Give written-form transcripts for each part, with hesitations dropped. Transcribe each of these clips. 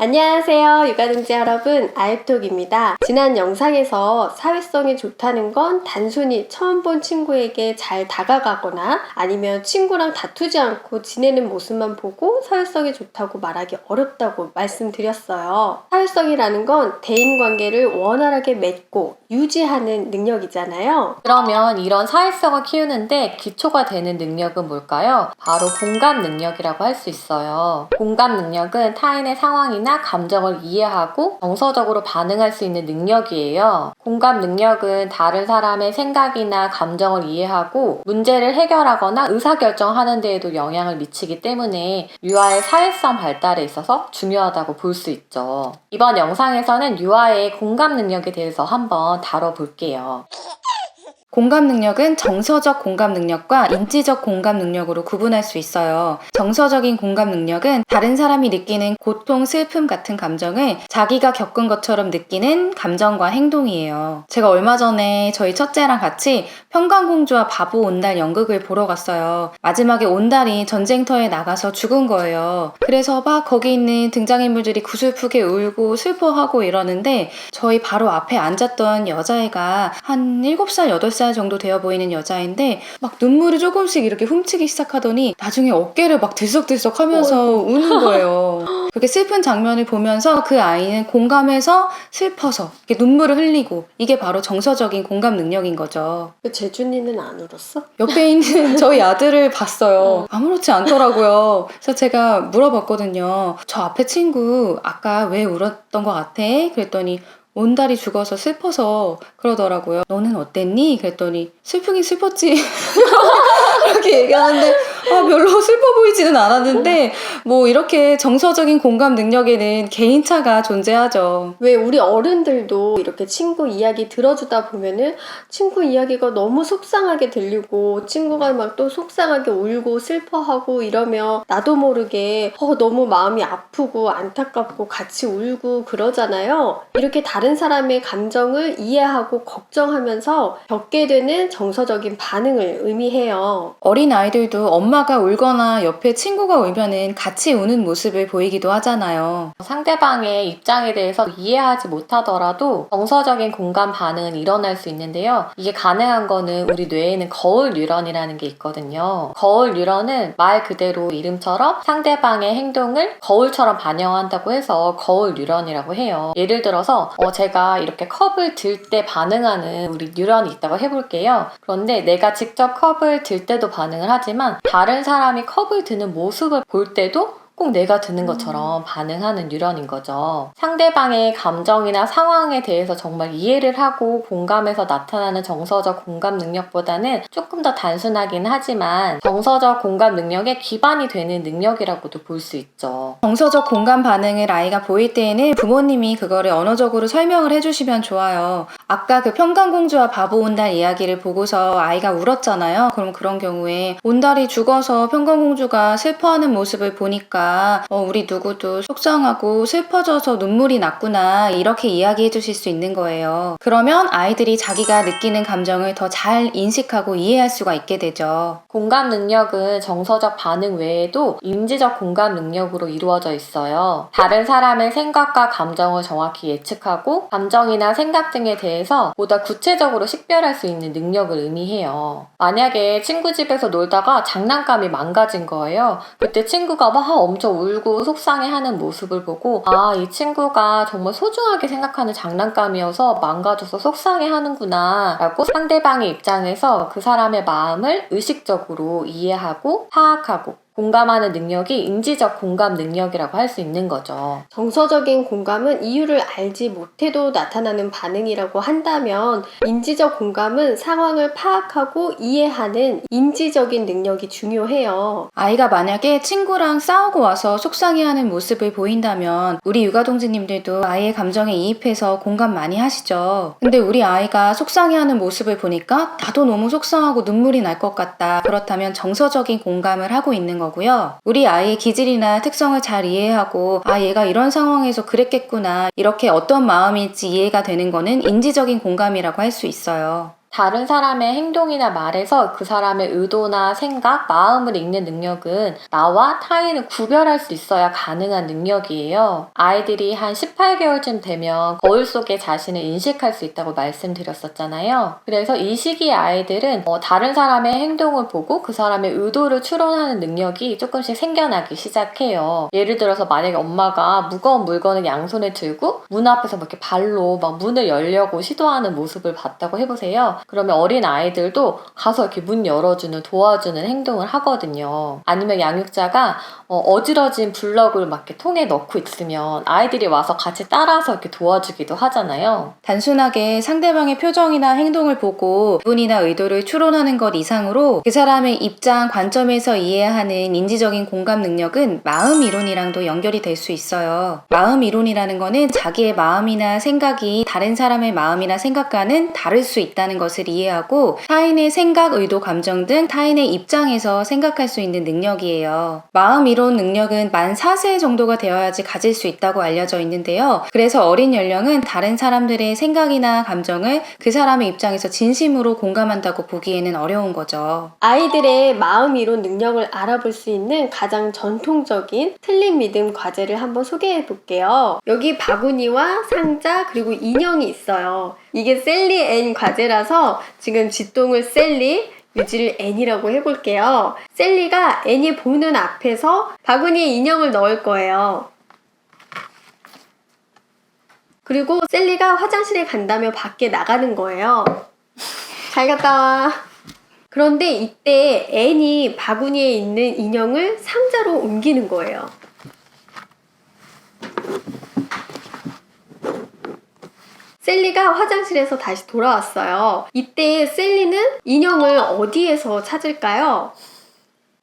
안녕하세요, 육아동지 여러분, 아이톡입니다. 지난 영상에서 사회성이 좋다는 건 단순히 처음 본 친구에게 잘 다가가거나 아니면 친구랑 다투지 않고 지내는 모습만 보고 사회성이 좋다고 말하기 어렵다고 말씀드렸어요. 사회성이라는 건 대인관계를 원활하게 맺고 유지하는 능력이잖아요. 그러면 이런 사회성을 키우는데 기초가 되는 능력은 뭘까요? 바로 공감 능력이라고 할 수 있어요. 공감 능력은 타인의 상황이나 감정을 이해하고 정서적으로 반응할 수 있는 능력이에요. 공감 능력은 다른 사람의 생각이나 감정을 이해하고 문제를 해결하거나 의사결정하는 데에도 영향을 미치기 때문에 유아의 사회성 발달에 있어서 중요하다고 볼 수 있죠. 이번 영상에서는 유아의 공감 능력에 대해서 한번 다뤄볼게요. 공감 능력은 정서적 공감 능력과 인지적 공감 능력으로 구분할 수 있어요. 정서적인 공감 능력은 다른 사람이 느끼는 고통, 슬픔 같은 감정을 자기가 겪은 것처럼 느끼는 감정과 행동이에요. 제가 얼마 전에 저희 첫째랑 같이 평강공주와 바보 온달 연극을 보러 갔어요. 마지막에 온달이 전쟁터에 나가서 죽은 거예요. 그래서 막 거기 있는 등장인물들이 구슬프게 울고 슬퍼하고 이러는데 저희 바로 앞에 앉았던 여자애가 한 7살, 8살 정도 되어 보이는 여자인데 막 눈물을 조금씩 이렇게 훔치기 시작하더니 나중에 어깨를 막 들썩들썩 하면서 우는 거예요. 그렇게 슬픈 장면을 보면서 그 아이는 공감해서 슬퍼서 이렇게 눈물을 흘리고 이게 바로 정서적인 공감 능력인 거죠. 재준이는 안 울었어? 옆에 있는 저희 아들을 봤어요. 아무렇지 않더라고요. 그래서 제가 물어봤거든요. 저 앞에 친구 아까 왜 울었던 것 같아? 그랬더니 온달이 죽어서 슬퍼서 그러더라고요. 너는 어땠니? 그랬더니 슬프긴 슬펐지. 이렇게 얘기하는데 별로 슬퍼 보이지는 않았는데 뭐 이렇게 정서적인 공감 능력에는 개인차가 존재하죠. 왜 우리 어른들도 이렇게 친구 이야기 들어주다 보면은 친구 이야기가 너무 속상하게 들리고 친구가 막 또 속상하게 울고 슬퍼하고 이러면 나도 모르게 너무 마음이 아프고 안타깝고 같이 울고 그러잖아요. 이렇게 다른 사람의 감정을 이해하고 걱정하면서 겪게 되는 정서적인 반응을 의미해요. 어린 아이들도 엄마가 울거나 옆에 친구가 울면은 같이 우는 모습을 보이기도 하잖아요. 상대방의 입장에 대해서 이해하지 못하더라도 정서적인 공감 반응은 일어날 수 있는데요. 이게 가능한 거는 우리 뇌에는 거울 뉴런이라는 게 있거든요. 거울 뉴런은 말 그대로 이름처럼 상대방의 행동을 거울처럼 반영한다고 해서 거울 뉴런이라고 해요. 예를 들어서 제가 이렇게 컵을 들 때 반응하는 우리 뉴런이 있다고 해볼게요. 그런데 내가 직접 컵을 들 때도 반응을 하지만 다른 사람이 컵을 드는 모습을 볼 때도 꼭 내가 드는 것처럼 반응하는 뉴런인 거죠. 상대방의 감정이나 상황에 대해서 정말 이해를 하고 공감해서 나타나는 정서적 공감 능력보다는 조금 더 단순하긴 하지만 정서적 공감 능력의 기반이 되는 능력이라고도 볼 수 있죠. 정서적 공감 반응을 아이가 보일 때에는 부모님이 그거를 언어적으로 설명을 해주시면 좋아요. 아까 그 평강공주와 바보 온달 이야기를 보고서 아이가 울었잖아요. 그럼 그런 경우에 온달이 죽어서 평강공주가 슬퍼하는 모습을 보니까 우리 누구도 속상하고 슬퍼져서 눈물이 났구나 이렇게 이야기해 주실 수 있는 거예요. 그러면 아이들이 자기가 느끼는 감정을 더 잘 인식하고 이해할 수가 있게 되죠. 공감 능력은 정서적 반응 외에도 인지적 공감 능력으로 이루어져 있어요. 다른 사람의 생각과 감정을 정확히 예측하고 감정이나 생각 등에 대해서 보다 구체적으로 식별할 수 있는 능력을 의미해요. 만약에 친구 집에서 놀다가 장난감이 망가진 거예요. 그때 친구가 막 엄청 울고 속상해하는 모습을 보고 이 친구가 정말 소중하게 생각하는 장난감이어서 망가져서 속상해하는구나 라고 상대방의 입장에서 그 사람의 마음을 의식적으로 이해하고 파악하고 공감하는 능력이 인지적 공감 능력이라고 할 수 있는 거죠. 정서적인 공감은 이유를 알지 못해도 나타나는 반응이라고 한다면 인지적 공감은 상황을 파악하고 이해하는 인지적인 능력이 중요해요. 아이가 만약에 친구랑 싸우고 와서 속상해하는 모습을 보인다면 우리 육아동지님들도 아이의 감정에 이입해서 공감 많이 하시죠. 근데 우리 아이가 속상해하는 모습을 보니까 나도 너무 속상하고 눈물이 날 것 같다. 그렇다면 정서적인 공감을 하고 있는 거고요. 우리 아이의 기질이나 특성을 잘 이해하고 얘가 이런 상황에서 그랬겠구나 이렇게 어떤 마음일지 이해가 되는 거는 인지적인 공감이라고 할 수 있어요. 다른 사람의 행동이나 말에서 그 사람의 의도나 생각, 마음을 읽는 능력은 나와 타인을 구별할 수 있어야 가능한 능력이에요. 아이들이 한 18개월쯤 되면 거울 속에 자신을 인식할 수 있다고 말씀드렸었잖아요. 그래서 이 시기의 아이들은 다른 사람의 행동을 보고 그 사람의 의도를 추론하는 능력이 조금씩 생겨나기 시작해요. 예를 들어서 만약에 엄마가 무거운 물건을 양손에 들고 문 앞에서 막 이렇게 발로 막 문을 열려고 시도하는 모습을 봤다고 해보세요. 그러면 어린 아이들도 가서 이렇게 문 열어주는, 도와주는 행동을 하거든요. 아니면 양육자가 어지러진 블럭을 막 이렇게 통에 넣고 있으면 아이들이 와서 같이 따라서 이렇게 도와주기도 하잖아요. 단순하게 상대방의 표정이나 행동을 보고 기분이나 의도를 추론하는 것 이상으로 그 사람의 입장, 관점에서 이해하는 인지적인 공감 능력은 마음 이론이랑도 연결이 될 수 있어요. 마음 이론이라는 거는 자기의 마음이나 생각이 다른 사람의 마음이나 생각과는 다를 수 있다는 것을 이해하고 타인의 생각, 의도, 감정 등 타인의 입장에서 생각할 수 있는 능력이에요. 마음 이론 능력은 만 4세 정도가 되어야지 가질 수 있다고 알려져 있는데요. 그래서 어린 연령은 다른 사람들의 생각이나 감정을 그 사람의 입장에서 진심으로 공감한다고 보기에는 어려운 거죠. 아이들의 마음 이론 능력을 알아볼 수 있는 가장 전통적인 틀린 믿음 과제를 한번 소개해 볼게요. 여기 바구니와 상자 그리고 인형이 있어요. 이게 셀리 앤 과제라서 지금 쥐똥을 셀리, 유지를 앤이라고 해볼게요. 셀리가 앤이 보는 앞에서 바구니에 인형을 넣을 거예요. 그리고 셀리가 화장실에 간다며 밖에 나가는 거예요. 잘 갔다 와. 그런데 이때 앤이 바구니에 있는 인형을 상자로 옮기는 거예요. 셀리가 화장실에서 다시 돌아왔어요. 이때 셀리는 인형을 어디에서 찾을까요?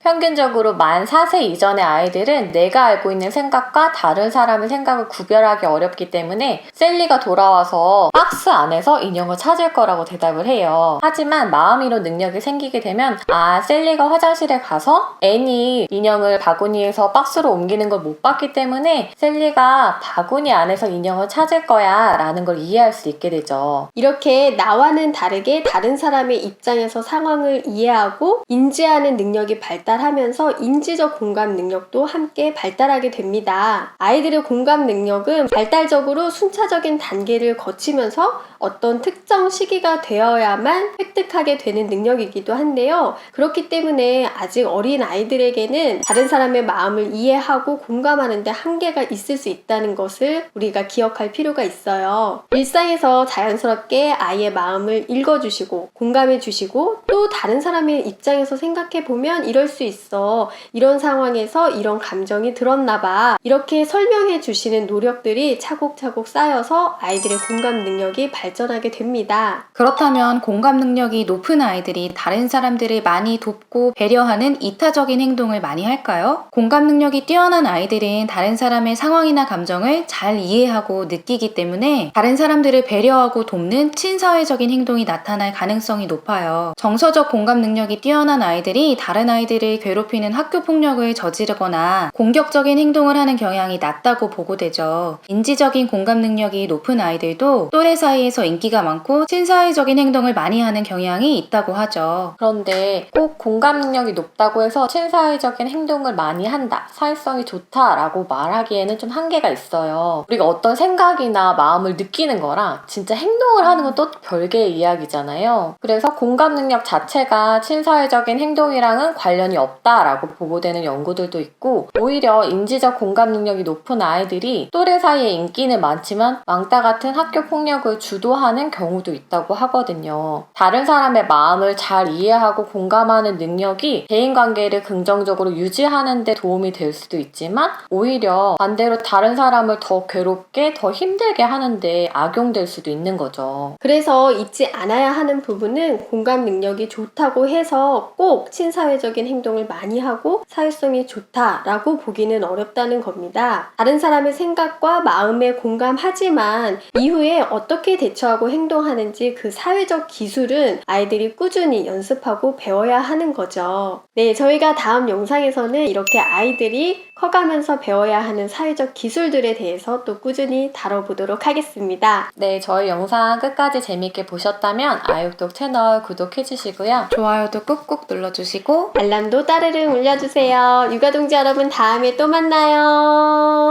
평균적으로 만 4세 이전의 아이들은 내가 알고 있는 생각과 다른 사람의 생각을 구별하기 어렵기 때문에 셀리가 돌아와서 박스 안에서 인형을 찾을 거라고 대답을 해요. 하지만 마음이론 능력이 생기게 되면 셀리가 화장실에 가서 앤이 인형을 바구니에서 박스로 옮기는 걸 못 봤기 때문에 셀리가 바구니 안에서 인형을 찾을 거야 라는 걸 이해할 수 있게 되죠. 이렇게 나와는 다르게 다른 사람의 입장에서 상황을 이해하고 인지하는 능력이 발달하면서 인지적 공감 능력도 함께 발달하게 됩니다. 아이들의 공감 능력은 발달적으로 순차적인 단계를 거치면서 어떤 특정 시기가 되어야만 획득하게 되는 능력이기도 한데요. 그렇기 때문에 아직 어린 아이들에게는 다른 사람의 마음을 이해하고 공감하는 데 한계가 있을 수 있다는 것을 우리가 기억할 필요가 있어요. 일상에서 자연스럽게 아이의 마음을 읽어주시고 공감해주시고 또 다른 사람의 입장에서 생각해보면 이럴 수 있어. 이런 상황에서 이런 감정이 들었나 봐. 이렇게 설명해 주시는 노력들이 차곡차곡 쌓여서 아이들의 공감 능력이 발전하게 됩니다. 그렇다면 공감 능력이 높은 아이들이 다른 사람들을 많이 돕고 배려하는 이타적인 행동을 많이 할까요? 공감 능력이 뛰어난 아이들은 다른 사람의 상황이나 감정을 잘 이해하고 느끼기 때문에 다른 사람들을 배려하고 돕는 친사회적인 행동이 나타날 가능성이 높아요. 정서적 공감 능력이 뛰어난 아이들이 다른 아이들을 괴롭히는 학교 폭력을 저지르거나 공격적인 행동을 하는 경향이 낮다고 보고되죠. 인지적인 공감 능력이 높은 아이들도 또래 사이에서 인기가 많고 친사회적인 행동을 많이 하는 경향이 있다고 하죠. 그런데 꼭 공감 능력이 높다고 해서 친사회적인 행동을 많이 한다, 사회성이 좋다라고 말하기에는 좀 한계가 있어요. 우리가 어떤 생각이나 마음을 느끼는 거랑 진짜 행동을 하는 건 또 별개의 이야기잖아요. 그래서 공감 능력 자체가 친사회적인 행동이랑은 관련이 없다라고 보고되는 연구들도 있고, 오히려 인지적 공감 능력이 높은 아이들이 또래 사이에 인기는 많지만 왕따 같은 학교 폭력을 주도하는 경우도 있다고 하거든요. 다른 사람의 마음을 잘 이해하고 공감하는 능력이 대인관계를 긍정적으로 유지하는 데 도움이 될 수도 있지만 오히려 반대로 다른 사람을 더 괴롭게, 더 힘들게 하는데 악용될 수도 있는 거죠. 그래서 잊지 않아야 하는 부분은 공감 능력이 좋다고 해서 꼭 친사회적인 행동을 활동을 많이 하고 사회성이 좋다라고 보기는 어렵다는 겁니다. 다른 사람의 생각과 마음에 공감하지만 이후에 어떻게 대처하고 행동하는지 그 사회적 기술은 아이들이 꾸준히 연습하고 배워야 하는 거죠. 네, 저희가 다음 영상에서는 이렇게 아이들이 커가면서 배워야 하는 사회적 기술들에 대해서 또 꾸준히 다뤄보도록 하겠습니다. 네, 저희 영상 끝까지 재밌게 보셨다면 아육독 채널 구독해주시고요. 좋아요도 꾹꾹 눌러주시고 알람도 따르릉 울려주세요. 육아동지 여러분 다음에 또 만나요.